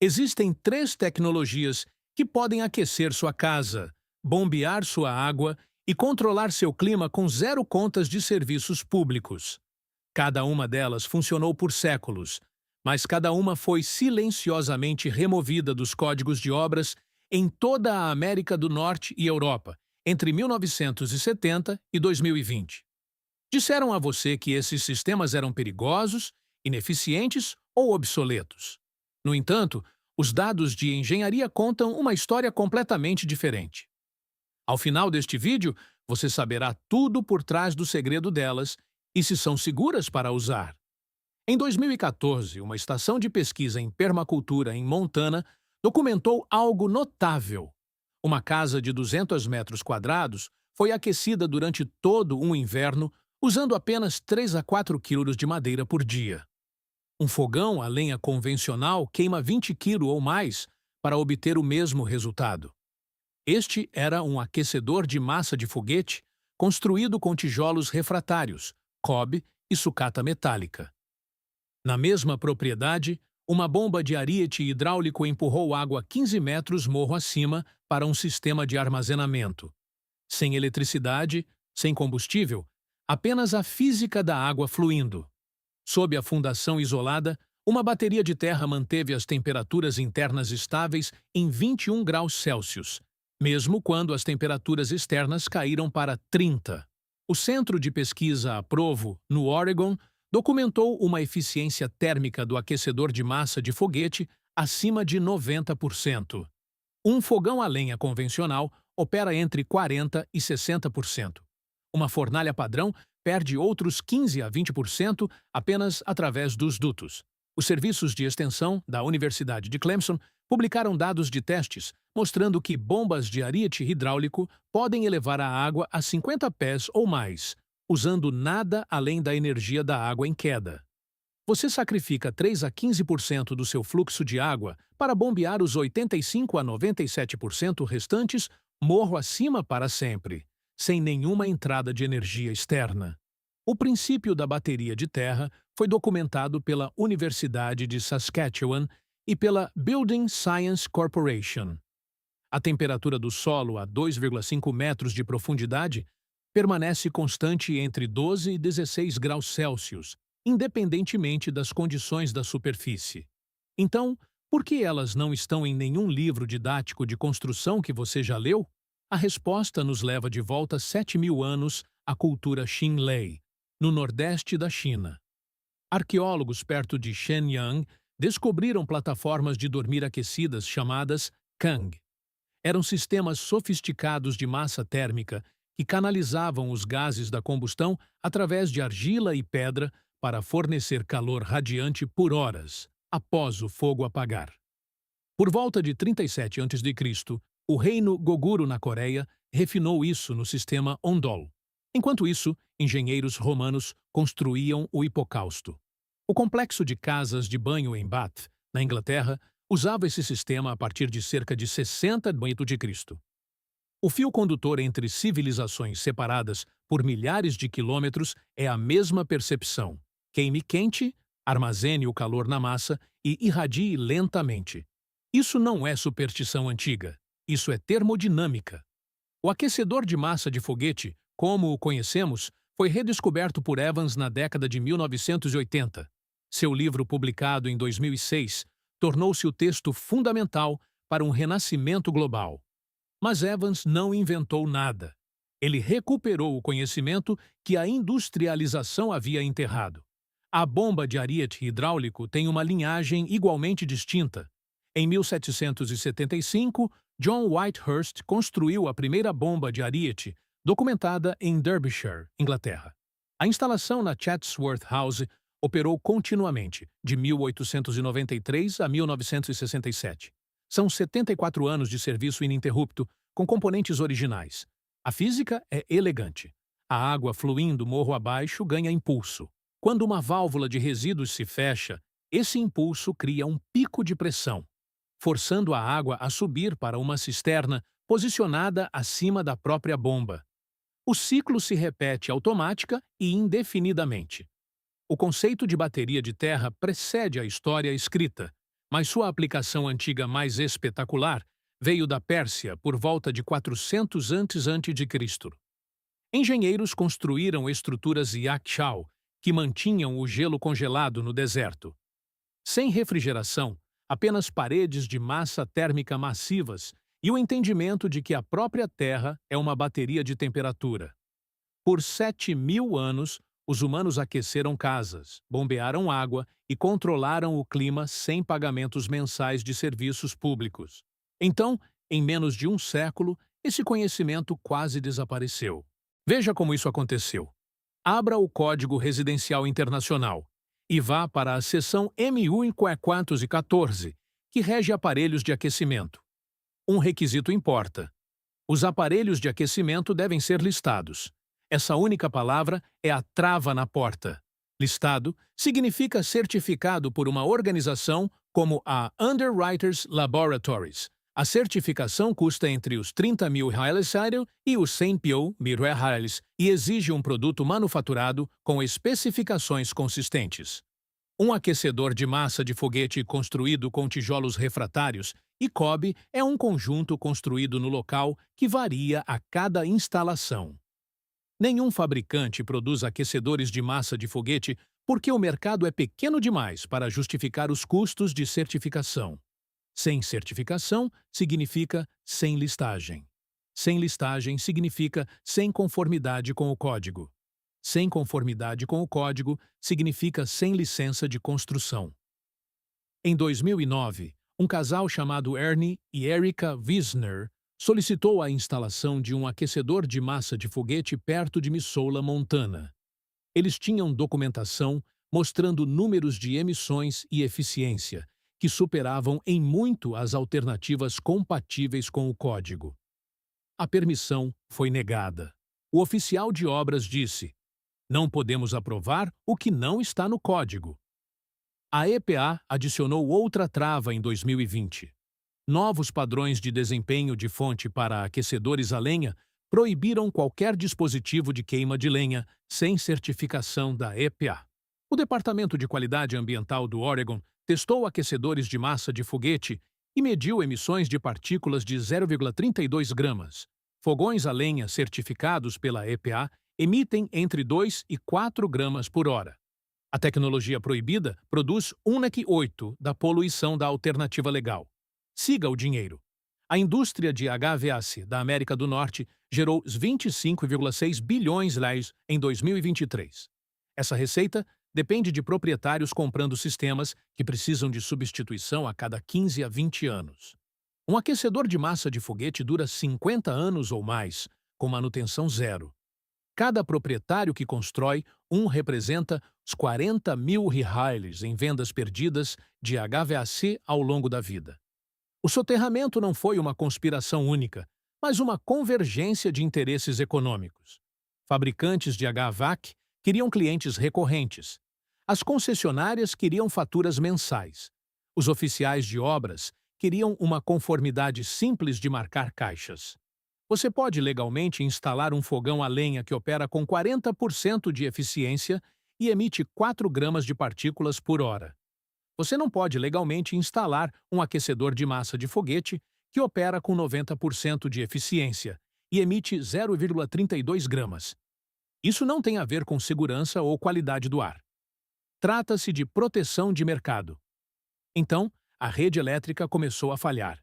Existem três tecnologias que podem aquecer sua casa, bombear sua água e controlar seu clima com zero contas de serviços públicos. Cada uma delas funcionou por séculos, mas cada uma foi silenciosamente removida dos códigos de obras em toda a América do Norte e Europa, entre 1970 e 2020. Disseram a você que esses sistemas eram perigosos, ineficientes ou obsoletos. No entanto, os dados de engenharia contam uma história completamente diferente. Ao final deste vídeo, você saberá tudo por trás do segredo delas e se são seguras para usar. Em 2014, uma estação de pesquisa em permacultura em Montana documentou algo notável. Uma casa de 200 metros quadrados foi aquecida durante todo um inverno usando apenas 3 a 4 quilos de madeira por dia. Um fogão a lenha convencional queima 20 quilos ou mais para obter o mesmo resultado. Este era um aquecedor de massa de foguete construído com tijolos refratários, cobre e sucata metálica. Na mesma propriedade, uma bomba de ariete hidráulico empurrou água 15 metros morro acima para um sistema de armazenamento. Sem eletricidade, sem combustível, apenas a física da água fluindo. Sob a fundação isolada, uma bateria de terra manteve as temperaturas internas estáveis em 21 graus Celsius, mesmo quando as temperaturas externas caíram para 30. O Centro de Pesquisa Provo, no Oregon, documentou uma eficiência térmica do aquecedor de massa de foguete acima de 90%. Um fogão a lenha convencional opera entre 40% e 60%. Uma fornalha padrão perde outros 15% a 20% apenas através dos dutos. Os serviços de extensão da Universidade de Clemson publicaram dados de testes mostrando que bombas de ariete hidráulico podem elevar a água a 50 pés ou mais, usando nada além da energia da água em queda. Você sacrifica 3 a 15% do seu fluxo de água para bombear os 85 a 97% restantes morro acima para sempre, sem nenhuma entrada de energia externa. O princípio da bateria de terra foi documentado pela Universidade de Saskatchewan e pela Building Science Corporation. A temperatura do solo a 2,5 metros de profundidade permanece constante entre 12 e 16 graus Celsius, independentemente das condições da superfície. Então, por que elas não estão em nenhum livro didático de construção que você já leu? A resposta nos leva de volta 7.000 anos à cultura Xinlei, no nordeste da China. Arqueólogos perto de Shenyang descobriram plataformas de dormir aquecidas chamadas Kang. Eram sistemas sofisticados de massa térmica que canalizavam os gases da combustão através de argila e pedra para fornecer calor radiante por horas, após o fogo apagar. Por volta de 37 a.C., o reino Goguro na Coreia refinou isso no sistema Ondol. Enquanto isso, engenheiros romanos construíam o hipocausto. O complexo de casas de banho em Bath, na Inglaterra, usava esse sistema a partir de cerca de 60 a.C. O fio condutor entre civilizações separadas por milhares de quilômetros é a mesma percepção. Queime quente, armazene o calor na massa e irradie lentamente. Isso não é superstição antiga. Isso é termodinâmica. O aquecedor de massa de foguete, como o conhecemos, foi redescoberto por Evans na década de 1980. Seu livro, publicado em 2006, tornou-se o texto fundamental para um renascimento global. Mas Evans não inventou nada. Ele recuperou o conhecimento que a industrialização havia enterrado. A bomba de ariete hidráulico tem uma linhagem igualmente distinta. Em 1775, John Whitehurst construiu a primeira bomba de ariete, documentada em Derbyshire, Inglaterra. A instalação na Chatsworth House operou continuamente, de 1893 a 1967. São 74 anos de serviço ininterrupto, com componentes originais. A física é elegante. A água fluindo morro abaixo ganha impulso. Quando uma válvula de resíduos se fecha, esse impulso cria um pico de pressão, forçando a água a subir para uma cisterna posicionada acima da própria bomba. O ciclo se repete automática e indefinidamente. O conceito de bateria de terra precede a história escrita, mas sua aplicação antiga mais espetacular veio da Pérsia por volta de 400 a.C. Engenheiros construíram estruturas Yakshaw que mantinham o gelo congelado no deserto. Sem refrigeração, apenas paredes de massa térmica massivas e o entendimento de que a própria Terra é uma bateria de temperatura. Por 7.000 anos, os humanos aqueceram casas, bombearam água e controlaram o clima sem pagamentos mensais de serviços públicos. Então, em menos de um século, esse conhecimento quase desapareceu. Veja como isso aconteceu. Abra o Código Residencial Internacional e vá para a seção MU-414, que rege aparelhos de aquecimento. Um requisito importa. Os aparelhos de aquecimento devem ser listados. Essa única palavra é a trava na porta. Listado significa certificado por uma organização como a Underwriters Laboratories. A certificação custa entre os 30.000 reais e os 100.000 reais e exige um produto manufaturado com especificações consistentes. Um aquecedor de massa de foguete construído com tijolos refratários e cobre é um conjunto construído no local que varia a cada instalação. Nenhum fabricante produz aquecedores de massa de foguete porque o mercado é pequeno demais para justificar os custos de certificação. Sem certificação significa sem listagem. Sem listagem significa sem conformidade com o código. Sem conformidade com o código significa sem licença de construção. Em 2009, um casal chamado Ernie e Erica Wisner solicitou a instalação de um aquecedor de massa de foguete perto de Missoula, Montana. Eles tinham documentação mostrando números de emissões e eficiência, que superavam em muito as alternativas compatíveis com o código. A permissão foi negada. O oficial de obras disse: "Não podemos aprovar o que não está no código." A EPA adicionou outra trava em 2020. Novos padrões de desempenho de fonte para aquecedores a lenha proibiram qualquer dispositivo de queima de lenha sem certificação da EPA. O Departamento de Qualidade Ambiental do Oregon testou aquecedores de massa de foguete e mediu emissões de partículas de 0,32 gramas. Fogões a lenha certificados pela EPA emitem entre 2 e 4 gramas por hora. A tecnologia proibida produz 1,8 da poluição da alternativa legal. Siga o dinheiro. A indústria de HVAC da América do Norte gerou 25,6 bilhões em 2023. Essa receita depende de proprietários comprando sistemas que precisam de substituição a cada 15 a 20 anos. Um aquecedor de massa de foguete dura 50 anos ou mais, com manutenção zero. Cada proprietário que constrói representa os 40.000 reais em vendas perdidas de HVAC ao longo da vida. O soterramento não foi uma conspiração única, mas uma convergência de interesses econômicos. Fabricantes de HVAC queriam clientes recorrentes. As concessionárias queriam faturas mensais. Os oficiais de obras queriam uma conformidade simples de marcar caixas. Você pode legalmente instalar um fogão a lenha que opera com 40% de eficiência e emite 4 gramas de partículas por hora. Você não pode legalmente instalar um aquecedor de massa de foguete que opera com 90% de eficiência e emite 0,32 gramas. Isso não tem a ver com segurança ou qualidade do ar. Trata-se de proteção de mercado. Então, a rede elétrica começou a falhar.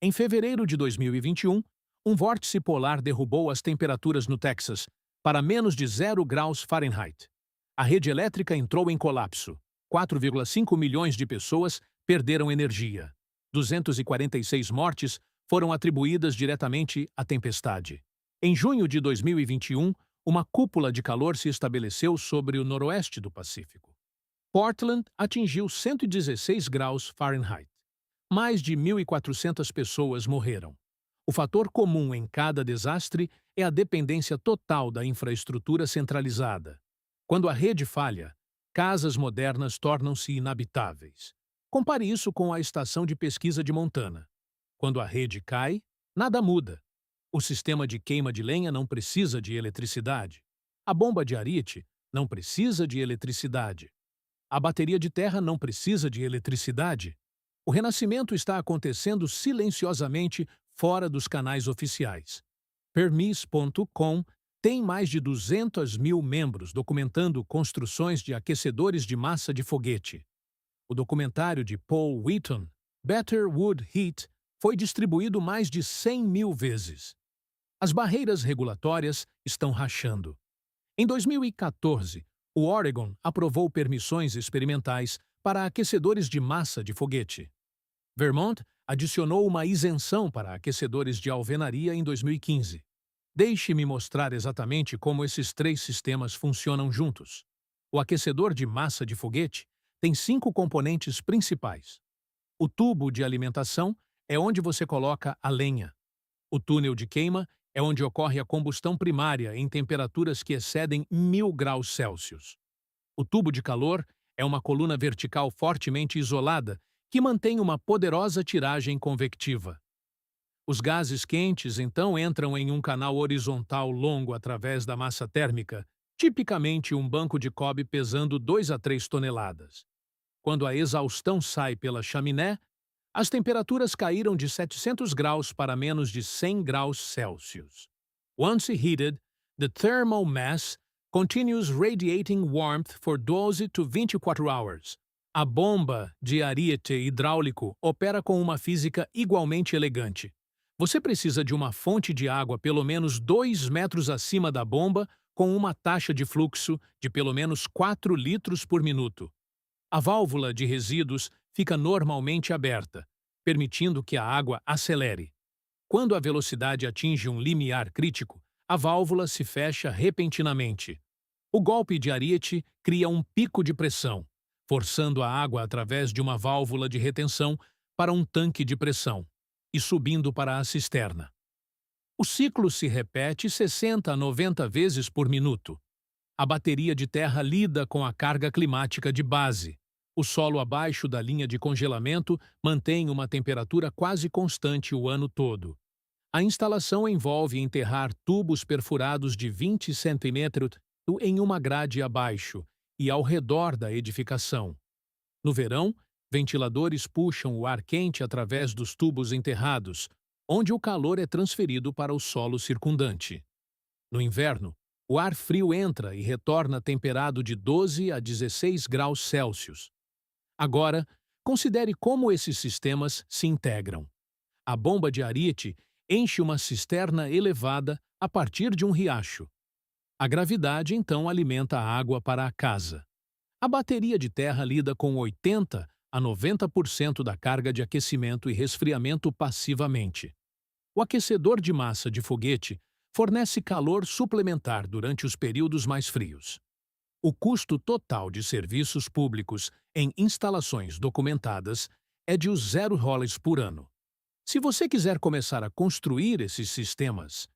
Em fevereiro de 2021, um vórtice polar derrubou as temperaturas no Texas para menos de 0 graus Fahrenheit. A rede elétrica entrou em colapso. 4,5 milhões de pessoas perderam energia. 246 mortes foram atribuídas diretamente à tempestade. Em junho de 2021, uma cúpula de calor se estabeleceu sobre o noroeste do Pacífico. Portland atingiu 116 graus Fahrenheit. Mais de 1.400 pessoas morreram. O fator comum em cada desastre é a dependência total da infraestrutura centralizada. Quando a rede falha, casas modernas tornam-se inabitáveis. Compare isso com a estação de pesquisa de Montana. Quando a rede cai, nada muda. O sistema de queima de lenha não precisa de eletricidade. A bomba de Arite não precisa de eletricidade. A bateria de terra não precisa de eletricidade. O renascimento está acontecendo silenciosamente fora dos canais oficiais. Permis.com tem mais de 200 mil membros documentando construções de aquecedores de massa de foguete. O documentário de Paul Wheaton, Better Wood Heat, foi distribuído mais de 100 mil vezes. As barreiras regulatórias estão rachando. Em 2014, o Oregon aprovou permissões experimentais para aquecedores de massa de foguete. Vermont adicionou uma isenção para aquecedores de alvenaria em 2015. Deixe-me mostrar exatamente como esses três sistemas funcionam juntos. O aquecedor de massa de foguete tem 5 componentes principais. O tubo de alimentação é onde você coloca a lenha. O túnel de queima é onde ocorre a combustão primária em temperaturas que excedem 1000 graus Celsius. O tubo de calor é uma coluna vertical fortemente isolada que mantém uma poderosa tiragem convectiva. Os gases quentes, então, entram em um canal horizontal longo através da massa térmica, tipicamente um banco de cobre pesando 2 a 3 toneladas. Quando a exaustão sai pela chaminé, as temperaturas caíram de 700 graus para menos de 100 graus Celsius. Once heated, the thermal mass continues radiating warmth for 12 to 24 hours. A bomba de ariete hidráulico opera com uma física igualmente elegante. Você precisa de uma fonte de água pelo menos 2 metros acima da bomba, com uma taxa de fluxo de pelo menos 4 litros por minuto. A válvula de resíduos fica normalmente aberta, permitindo que a água acelere. Quando a velocidade atinge um limiar crítico, a válvula se fecha repentinamente. O golpe de ariete cria um pico de pressão, forçando a água através de uma válvula de retenção para um tanque de pressão e subindo para a cisterna. O ciclo se repete 60 a 90 vezes por minuto. A bateria de terra lida com a carga climática de base. O solo abaixo da linha de congelamento mantém uma temperatura quase constante o ano todo. A instalação envolve enterrar tubos perfurados de 20 centímetros em uma grade abaixo e ao redor da edificação. No verão, ventiladores puxam o ar quente através dos tubos enterrados, onde o calor é transferido para o solo circundante. No inverno, o ar frio entra e retorna temperado de 12 a 16 graus Celsius. Agora, considere como esses sistemas se integram. A bomba de ariete enche uma cisterna elevada a partir de um riacho. A gravidade, então, alimenta a água para a casa. A bateria de terra lida com 80 a 90% da carga de aquecimento e resfriamento passivamente. O aquecedor de massa de foguete fornece calor suplementar durante os períodos mais frios. O custo total de serviços públicos em instalações documentadas é de $0 por ano. Se você quiser começar a construir esses sistemas,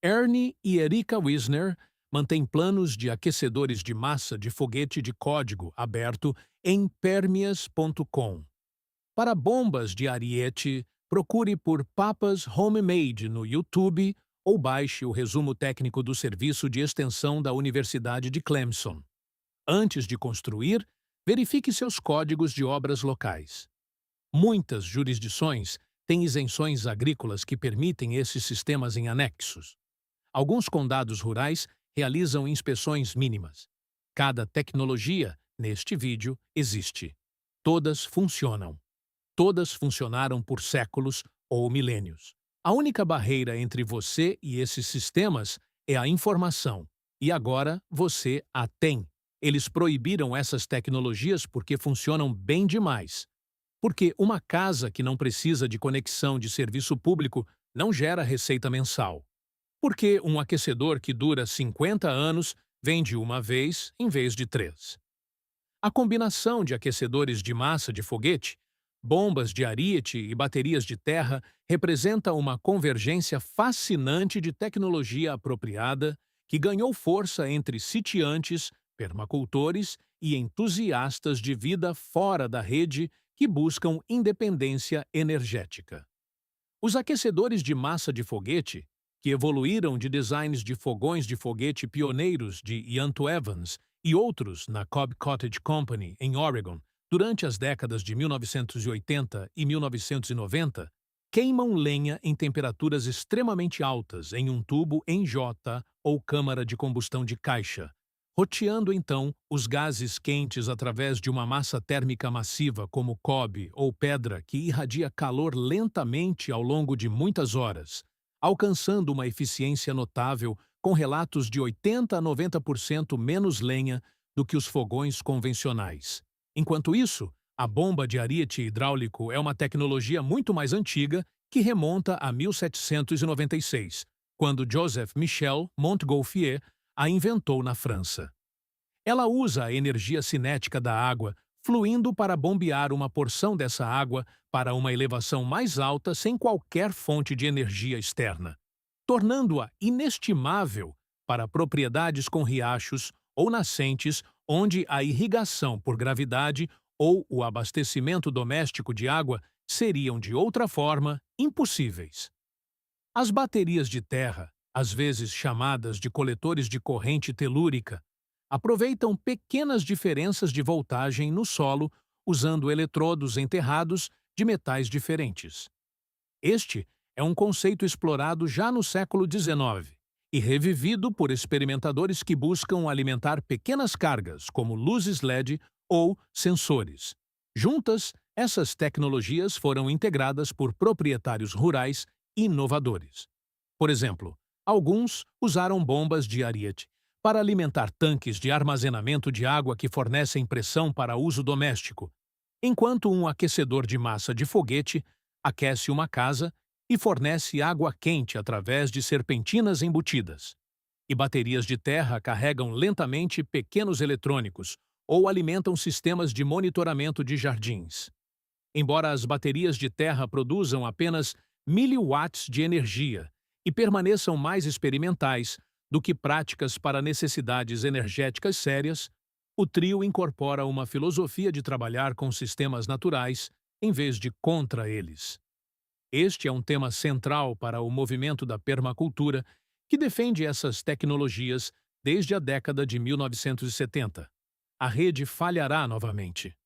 Ernie e Erika Wisner mantêm planos de aquecedores de massa de foguete de código aberto em permias.com. Para bombas de ariete, procure por Papa's Homemade no YouTube ou baixe o resumo técnico do serviço de extensão da Universidade de Clemson. Antes de construir, verifique seus códigos de obras locais. Muitas jurisdições têm isenções agrícolas que permitem esses sistemas em anexos. Alguns condados rurais realizam inspeções mínimas. Cada tecnologia, neste vídeo, existe. Todas funcionam. Todas funcionaram por séculos ou milênios. A única barreira entre você e esses sistemas é a informação. E agora você a tem. Eles proibiram essas tecnologias porque funcionam bem demais. Porque uma casa que não precisa de conexão de serviço público não gera receita mensal. Porque um aquecedor que dura 50 anos vende uma vez em vez de 3. A combinação de aquecedores de massa de foguete, bombas de ariete e baterias de terra representa uma convergência fascinante de tecnologia apropriada que ganhou força entre sitiantes, permacultores e entusiastas de vida fora da rede que buscam independência energética. Os aquecedores de massa de foguete, que evoluíram de designs de fogões de foguete pioneiros de Ianto Evans e outros na Cobb Cottage Company, em Oregon, Durante as décadas de 1980 e 1990, queimam lenha em temperaturas extremamente altas em um tubo em J ou câmara de combustão de caixa, roteando então os gases quentes através de uma massa térmica massiva como cobre ou pedra que irradia calor lentamente ao longo de muitas horas, alcançando uma eficiência notável com relatos de 80 a 90% menos lenha do que os fogões convencionais. Enquanto isso, a bomba de ariete hidráulico é uma tecnologia muito mais antiga que remonta a 1796, quando Joseph Michel Montgolfier a inventou na França. Ela usa a energia cinética da água fluindo para bombear uma porção dessa água para uma elevação mais alta sem qualquer fonte de energia externa, tornando-a inestimável para propriedades com riachos ou nascentes onde a irrigação por gravidade ou o abastecimento doméstico de água seriam, de outra forma, impossíveis. As baterias de terra, às vezes chamadas de coletores de corrente telúrica, aproveitam pequenas diferenças de voltagem no solo usando eletrodos enterrados de metais diferentes. Este é um conceito explorado já no século XIX e revivido por experimentadores que buscam alimentar pequenas cargas, como luzes LED ou sensores. Juntas, essas tecnologias foram integradas por proprietários rurais inovadores. Por exemplo, alguns usaram bombas de ariete para alimentar tanques de armazenamento de água que fornecem pressão para uso doméstico, enquanto um aquecedor de massa de foguete aquece uma casa e fornece água quente através de serpentinas embutidas. E baterias de terra carregam lentamente pequenos eletrônicos ou alimentam sistemas de monitoramento de jardins. Embora as baterias de terra produzam apenas miliwatts de energia e permaneçam mais experimentais do que práticas para necessidades energéticas sérias, o trio incorpora uma filosofia de trabalhar com sistemas naturais em vez de contra eles. Este é um tema central para o movimento da permacultura, que defende essas tecnologias desde a década de 1970. A rede falhará novamente.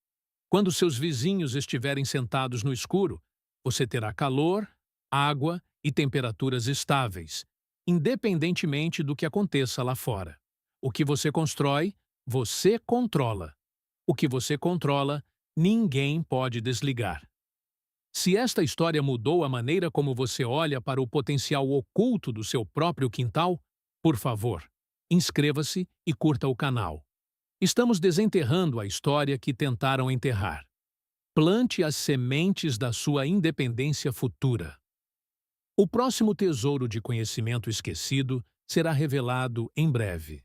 Quando seus vizinhos estiverem sentados no escuro, você terá calor, água e temperaturas estáveis, independentemente do que aconteça lá fora. O que você constrói, você controla. O que você controla, ninguém pode desligar. Se esta história mudou a maneira como você olha para o potencial oculto do seu próprio quintal, por favor, inscreva-se e curta o canal. Estamos desenterrando a história que tentaram enterrar. Plante as sementes da sua independência futura. O próximo tesouro de conhecimento esquecido será revelado em breve.